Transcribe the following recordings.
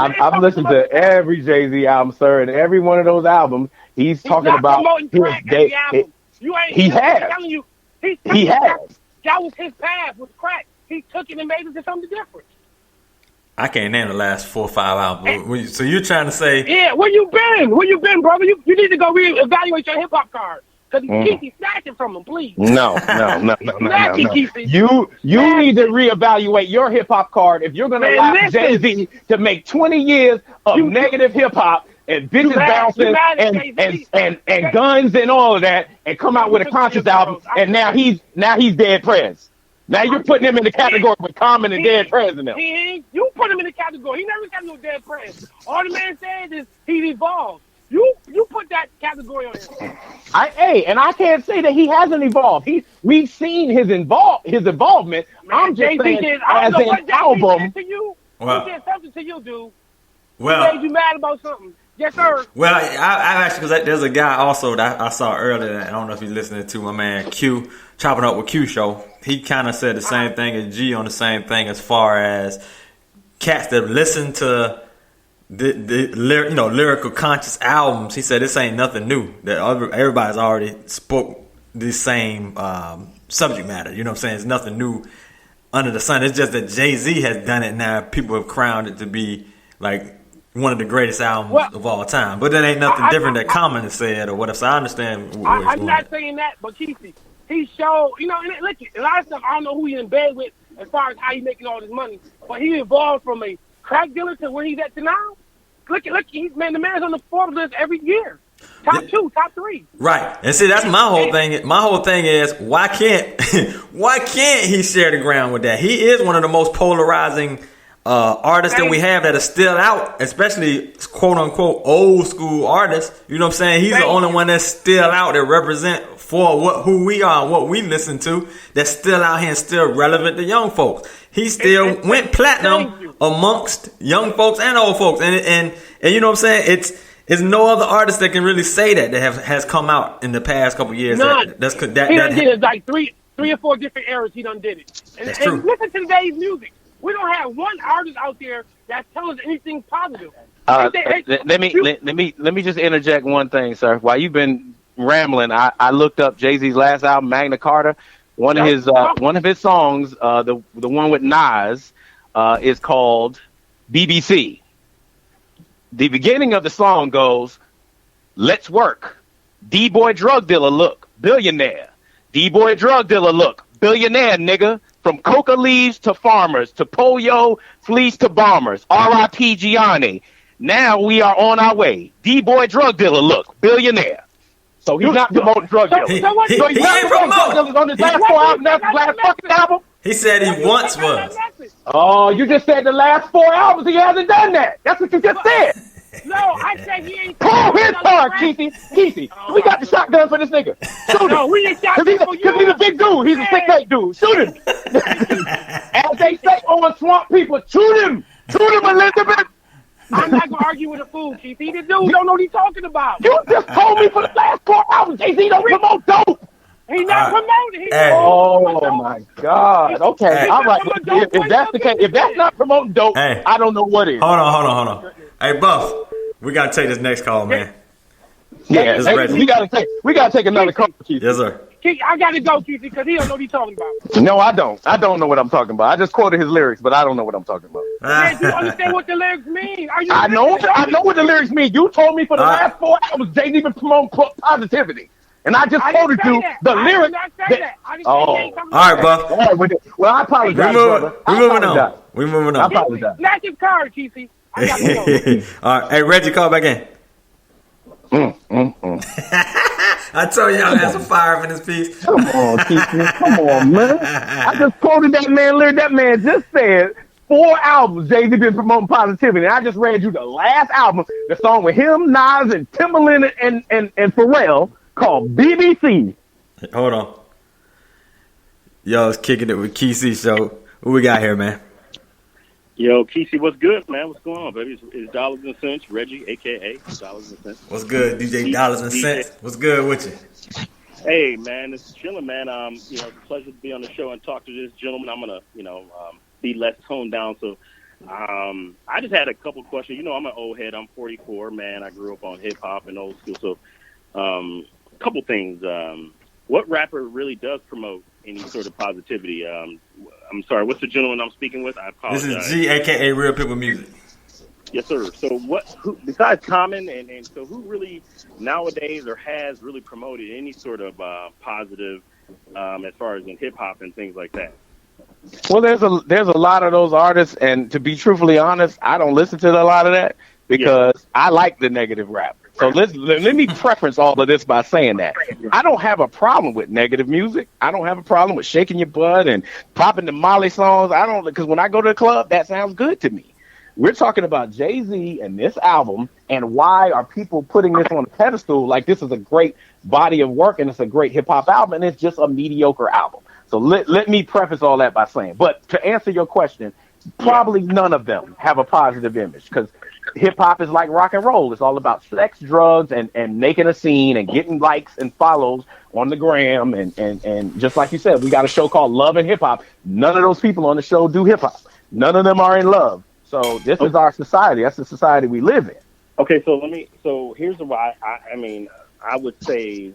I've listened to every Jay-Z album, sir, and every one of those albums, he's talking about his day. He has. I'm telling you, he has. That was his path with crack. He took it and made it into something different. I can't name the last 4 or 5 albums. So you're trying to say? Yeah, where you been? Where you been, brother? You need to go reevaluate your hip hop card. Because Kicsi, snatch it from him, please. No. You need to reevaluate your hip hop card if you're gonna allow Jay-Z to make 20 years of negative hip hop and bitches bouncing and guns and all of that, and come out with a conscious album, and now he's dead Prez. Now you're putting him in the category with Common and Dead Prez in them. You put him in the category. He never got no Dead Prez. All the man said is he evolved. You put that category on him. And I can't say that he hasn't evolved. We've seen his involvement. Man, I'm just saying as an album. He did something to you, dude. Well, he made you mad about something. Yes, sir. Well, I actually, because there's a guy also that I saw earlier. I don't know if you're listening to my man Q, Chopping Up with Q show. He kind of said the same thing as G on the same thing as far as cats that listen to the lyrical conscious albums. He said this ain't nothing new. That everybody's already spoke the same subject matter. You know what I'm saying? It's nothing new under the sun. It's just that Jay-Z has done it now. People have crowned it to be like one of the greatest albums of all time. But that ain't nothing different that Common has said or whatever. So I understand. I'm not saying that, but Kysii, he showed, and look, a lot of stuff I don't know who he's in bed with as far as how he making all this money, but he evolved from a crack dealer to where he's at to now. Look, the man's on the Forbes list every year. Top 2, top 3. Right. And see, that's my whole thing. My whole thing is why can't he share the ground with that? He is one of the most polarizing artists that we have that are still out, especially quote unquote old school artists. You know what I'm saying? He's the only one that's still out that represent for who we are and what we listen to, that's still out here and still relevant to young folks. He still went platinum amongst young folks and old folks. And you know what I'm saying? It's no other artist that can really say that has come out in the past couple of years. None. He done did it like three or 4 different eras. He done did it. That's true. And listen to today's music. We don't have one artist out there that tells us anything positive. Let me just interject one thing, sir. While you've been rambling, I looked up Jay-Z's last album, Magna Carta. One of his songs, the one with Nas, is called BBC. The beginning of the song goes, "Let's work. D-boy drug dealer look, billionaire. D-boy drug dealer look, billionaire nigga. From coca leaves to farmers, to polio fleas to bombers. R.I.P. Gianni. Now we are on our way. D-boy drug dealer look, billionaire." So he's not promoting drug dealers. He ain't promoting on his last 4 albums. That's his last fucking album. He said he once was. Oh, you just said the last 4 albums he hasn't done that. That's what you just said. No, I said he ain't. Pull his card, Kysii. We got the shotgun for this nigga. Shoot him. No, we ain't shotgun for you. Because he's a big dude. He's a 6'8" dude. Shoot him. As they say on Swamp People, shoot him. Shoot him, Elizabeth. I'm not going to argue with a fool, Kysii. The dude don't know what he's talking about. You just told me for the last 4 albums, Jay-Z don't promote dope. He's not promoting. Oh, my God. Okay. All right. If that's the case, if that's not promoting dope, I don't know what is. Hold on. Hey, Buff, we got to take this next call, man. Yeah, we got to take another call, Kysii. Yes, sir. I got to go, Kysii, because he don't know what he's talking about. No, I don't. I don't know what I'm talking about. I just quoted his lyrics, but I don't know what I'm talking about. Man, do you understand what the lyrics mean? I know what the lyrics mean. You told me for the last 4 albums, Jay-Z been promoting positivity. And I just quoted you the lyrics. All right, Buff. Well, I apologize, brother. We're moving on. I apologize. Snatch his card, Kysii. I got to go. All right. Hey, Reggie, call back in. I told you I had some fire in this piece. Come on, Kysii. Come on, man. I just quoted that man lyric. That man just said 4 albums Jay-Z been promoting positivity. And I just read you the last album, the song with him, Nas, and Timbaland and Pharrell called BBC. Hold on. Yo, it's Kicking It with Kysii show. What we got here, man? Yo, Kysii, what's good, man? What's going on, baby? It's Dollars and Cents, Reggie, a.k.a. Dollars and Cents. What's good, DJ Dollars and Cents? What's good with you? Hey, man, it's chilling, man. It's a pleasure to be on the show and talk to this gentleman. I'm going to, be less toned down, so I just had a couple questions. You know, I'm an old head. I'm 44, man. I grew up on hip hop and old school. So, a couple things. What rapper really does promote any sort of positivity? I'm sorry. What's the gentleman I'm speaking with? I apologize. This is G, aka Real People Music. Yes, sir. So, who besides Common, and so who really nowadays or has really promoted any sort of positive as far as in hip hop and things like that? Well, there's a lot of those artists, and to be truthfully honest, I don't listen to a lot of that because I like the negative rap. So let me preference all of this by saying that I don't have a problem with negative music. I don't have a problem with shaking your butt and popping the Molly songs. I don't, because when I go to the club, that sounds good to me. We're talking about Jay-Z and this album, and why are people putting this on a pedestal like this is a great body of work and it's a great hip hop album, and it's just a mediocre album. So let me preface all that by saying, but to answer your question, probably none of them have a positive image, because hip hop is like rock and roll. It's all about sex, drugs, and making a scene and getting likes and follows on the gram. And just like you said, we got a show called Love and Hip Hop. None of those people on the show do hip hop. None of them are in love. So this is our society. That's the society we live in. Okay, so here's why I would say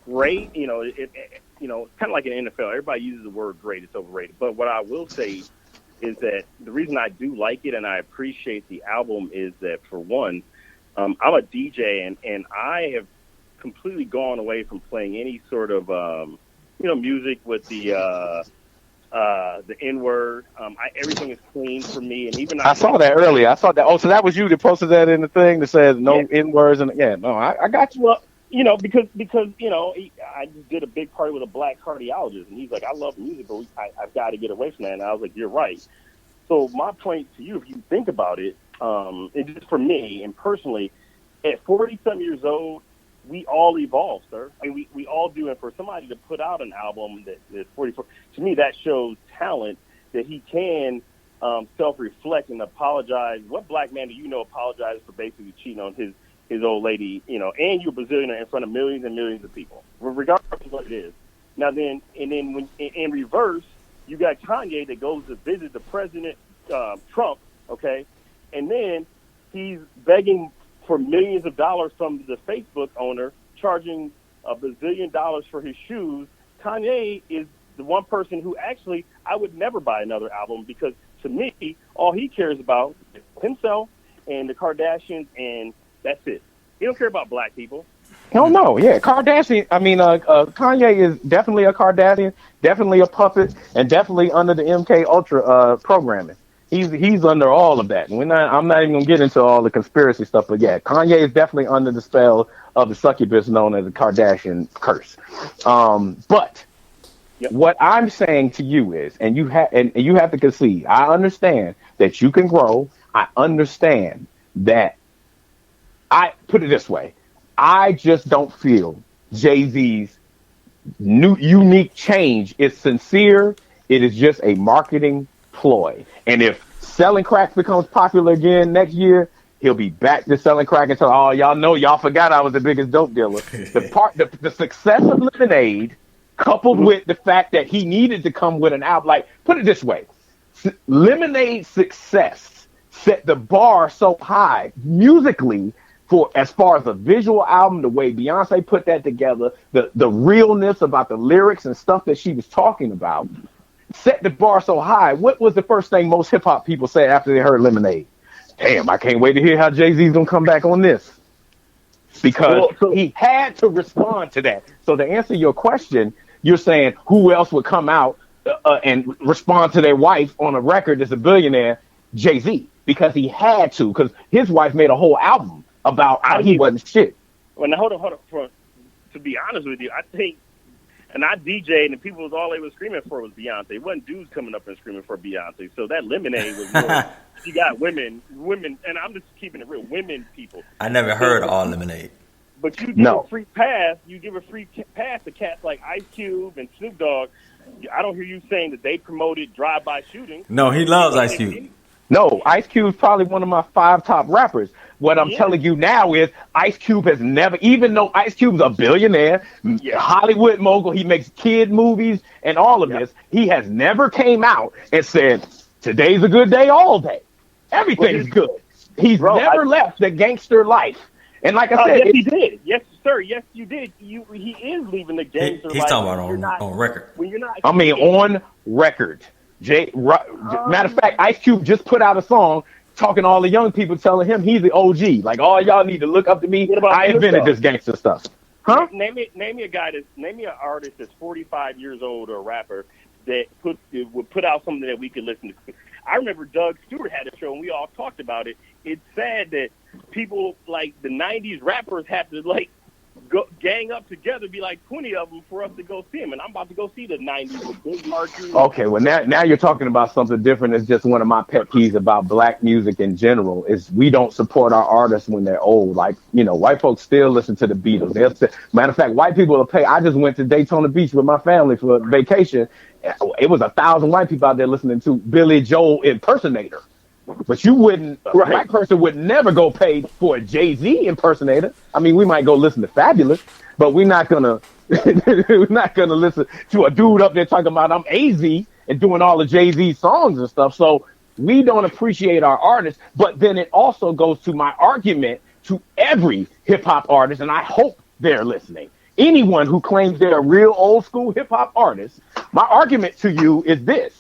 great. You know, it's kind of like in NFL. Everybody uses the word great. It's overrated. But what I will say is that the reason I do like it and I appreciate the album is that, for one, I'm a DJ and I have completely gone away from playing any sort of music with the N-word. Everything is clean for me, and even I saw that earlier. I saw that. Oh, so that was you that posted that in the thing that says no N-words, and I got you. Well, because I just did a big party with a black cardiologist, and he's like, I love music, but I've got to get away from that. And I was like, you're right. So my point to you, if you think about it, it's just for me and personally, at 40-some years old, we all evolve, sir. I mean, we all do. And for somebody to put out an album that is 44, to me, that shows talent, that he can self-reflect and apologize. What black man do you know apologizes for basically cheating on his old lady, and you're a Brazilian in front of millions and millions of people, regardless of what it is. Now then, when in reverse, you got Kanye that goes to visit the president, Trump, okay? And then he's begging for millions of dollars from the Facebook owner, charging $1 billion for his shoes. Kanye is the one person who actually I would never buy another album, because to me, all he cares about is himself and the Kardashians, and that's it. He don't care about black people. Oh no, yeah, Kardashian. I mean, Kanye is definitely a Kardashian, definitely a puppet, and definitely under the MK Ultra programming. He's under all of that. And I'm not even gonna get into all the conspiracy stuff, but yeah, Kanye is definitely under the spell of the succubus known as the Kardashian curse. But what I'm saying to you is, and you have to concede, I understand that you can grow. I understand that. I put it this way. I just don't feel Jay-Z's new unique change is sincere. It is just a marketing ploy. And if selling crack becomes popular again next year, he'll be back to selling crack and tell, y'all forgot I was the biggest dope dealer. The success of Lemonade, coupled with the fact that he needed to come with an album, like, put it this way, Lemonade's success set the bar so high musically, for as far as a visual album, the way Beyonce put that together, the realness about the lyrics and stuff that she was talking about, set the bar so high. What was the first thing most hip hop people said after they heard Lemonade? Damn, I can't wait to hear how Jay-Z's gonna come back on this. Because he had to respond to that. So to answer your question, you're saying who else would come out and respond to their wife on a record that's a billionaire? Jay-Z, because he had to, because his wife made a whole album about how he wasn't shit. Well, now hold on. To be honest with you, I think, and I DJ'd, and people was all they were screaming for was Beyonce. It wasn't dudes coming up and screaming for Beyonce. So that Lemonade was more. You got women, and I'm just keeping it real. Women, people. I never heard all Lemonade. But you give a free pass. You give a free pass to cats like Ice Cube and Snoop Dogg. I don't hear you saying that they promoted drive-by shootings. No, he loves Ice Cube. No, Ice Cube's probably one of my 5 top rappers. What I'm telling you now is Ice Cube has never, even though Ice Cube's a billionaire, Hollywood mogul, he makes kid movies and all of this, he has never came out and said, today's a good day all day. Everything's good. He's never left the gangster life. And like I said, yes, he did. Yes, sir. Yes, you did. He is leaving the gangster life. He's talking about on record. When you're not. On record. Matter of fact, Ice Cube just put out a song talking to all the young people, telling him he's the OG. Like, all y'all need to look up to me. I invented this gangster stuff. Huh? Name me an artist that's 45 years old or a rapper that would put out something that we could listen to. I remember Doug Stewart had a show and we all talked about it. It's sad that people like the 90s rappers have to like go gang up together, be like 20 of them for us to go see him. And I'm about to go see the 90s with Big Marky. Okay, well now you're talking about something different. It's just one of my pet peeves about black music in general is we don't support our artists when they're old. Like, white folks still listen to the Beatles. Matter of fact, white people will pay. I just went to Daytona Beach with my family for vacation. It was 1,000 white people out there listening to Billy Joel impersonator. But you wouldn't, a black person would never go pay for a Jay-Z impersonator. I mean, we might go listen to Fabulous, but we're not gonna listen to a dude up there talking about I'm AZ and doing all the Jay-Z songs and stuff. So we don't appreciate our artists. But then it also goes to my argument to every hip hop artist, and I hope they're listening. Anyone who claims they're a real old school hip hop artist, my argument to you is this.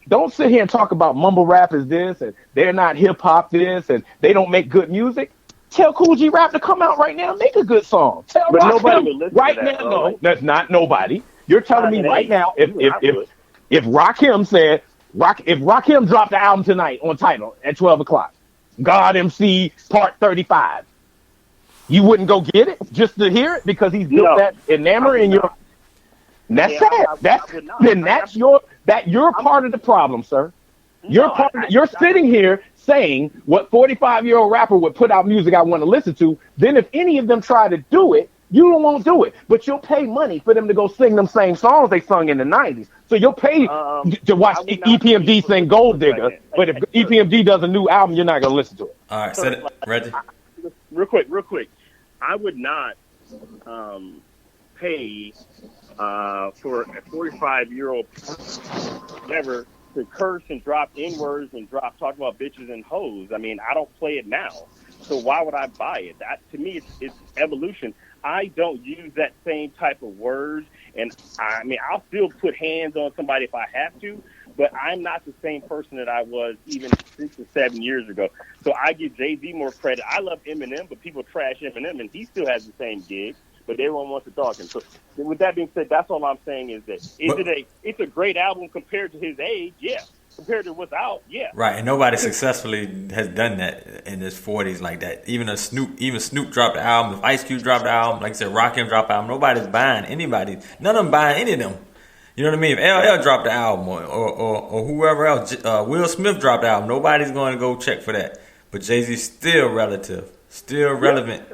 Don't sit here and talk about mumble rap is this, and they're not hip hop this, and they don't make good music. Tell Cool G Rap to come out right now and make a good song. Tell but nobody will listen right to that, now. No, that's not nobody. You're telling me right now if Rakim dropped the album tonight on Tidal at 12 o'clock, God MC Part 35, you wouldn't go get it just to hear it because he's built that enamor in your. And that's sad. You're part of the problem, sir. You're sitting here saying what 45-year-old rapper would put out music I want to listen to. Then if any of them try to do it, you won't do it. But you'll pay money for them to go sing them same songs they sung in the 90s. So you'll pay to watch EPMD sing Gold Digger. But if EPMD does a new album, you're not going to listen to it. All right, so Reggie. Real quick. I would not pay for a 45-year-old whatever to curse and drop N-words and talk about bitches and hoes. I mean, I don't play it now, so why would I buy it? That to me, it's evolution. I don't use that same type of words, and I mean, I'll still put hands on somebody if I have to, but I'm not the same person that I was even 6 or 7 years ago. So I give Jay-Z more credit. I love Eminem, but people trash Eminem, and he still has the same gig. But everyone wants to talk him. So with that being said, that's all I'm saying is that it's a great album compared to his age, yeah. Compared to what's out, yeah. Right, and nobody successfully has done that in his 40s like that. Even Snoop dropped the album. If Ice Cube dropped the album, like I said, Rakim dropped the album. Nobody's buying anybody. None of them buying any of them. You know what I mean? If LL dropped the album or whoever else, Will Smith dropped the album, nobody's going to go check for that. But Jay-Z's still relevant.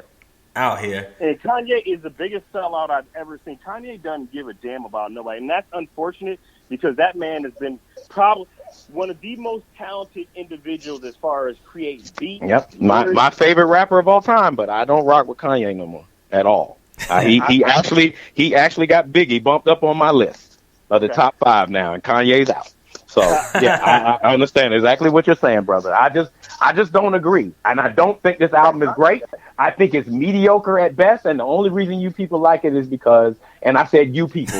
Out here. And Kanye is the biggest sellout I've ever seen. Kanye doesn't give a damn about nobody. And that's unfortunate because that man has been probably one of the most talented individuals as far as creating beats. Yep. My favorite rapper of all time, but I don't rock with Kanye no more at all. He actually got Biggie bumped up on my list of the top 5 now, and Kanye's out. So yeah, I understand exactly what you're saying, brother. I just don't agree, and I don't think this album is great. I think it's mediocre at best, and the only reason you people like it is because, and I said you people,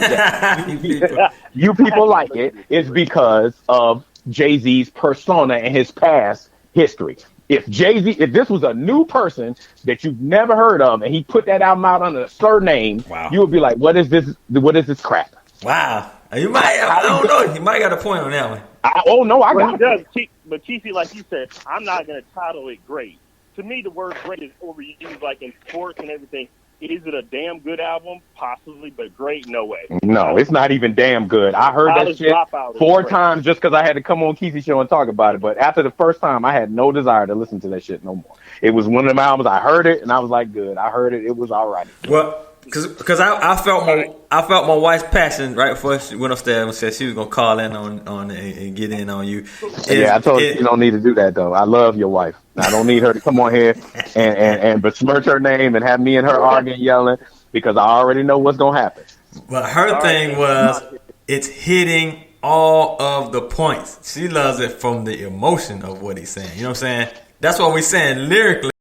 you people like it is because of Jay-Z's persona and his past history. If this was a new person that you've never heard of, and he put that album out under a surname, you would be like, "What is this? What is this crap?" Wow. You might have, I don't know. You might got a point on that one. I got it. But Kysii, like you said, I'm not going to title it great. To me, the word great is overused, like in sports and everything. Is it a damn good album? Possibly, but great? No way. No, it's not even damn good. I heard that shit 4 times just because I had to come on Kysii Show and talk about it. But after the first time, I had no desire to listen to that shit no more. It was one of them albums. I heard it, and I was like, good. I heard it. It was all right. Well, because I felt my wife's passion right before she went upstairs and said she was gonna call in on and get in on you. I told her you don't need to do that though. I love your wife. I don't need her to come on here and besmirch her name and have me and her arguing, yelling, because I already know what's gonna happen. But her thing was it's hitting all of the points. She loves it from the emotion of what he's saying. You know what I'm saying? That's what we're saying lyrically.